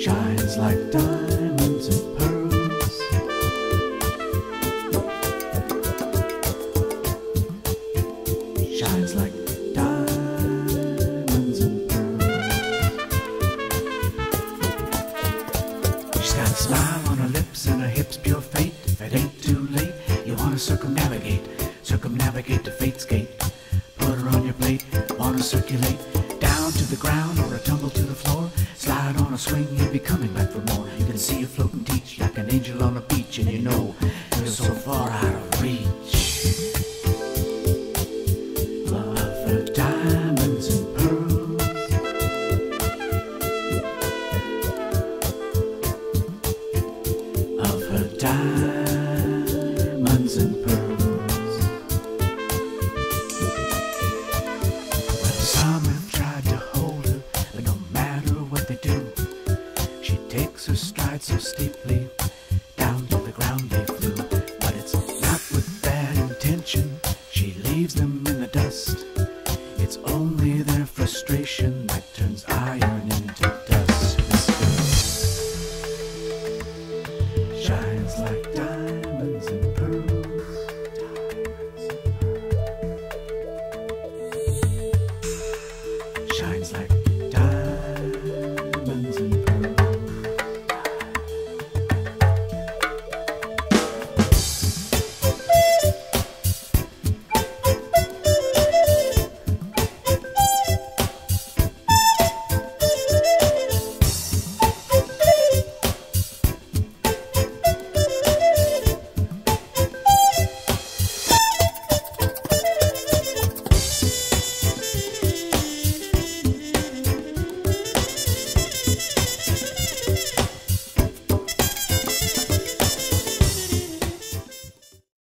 shines like diamonds and pearls. Shines like diamonds and pearls. She's got a smile on her lips and her hips pure fate. If it ain't too late, you wanna circumnavigate the fate's gate. Put her on your plate, wanna circulate down to the ground or a tumble to the floor. Slide on a swing, you'll be coming back for more. You can see her floating teach like an angel on a beach, and you know you're so far out of reach of her diamonds and pearls. Of her diamonds and pearls. Well, some have tried to hold her, but no matter what they do, she takes her stride so steeply.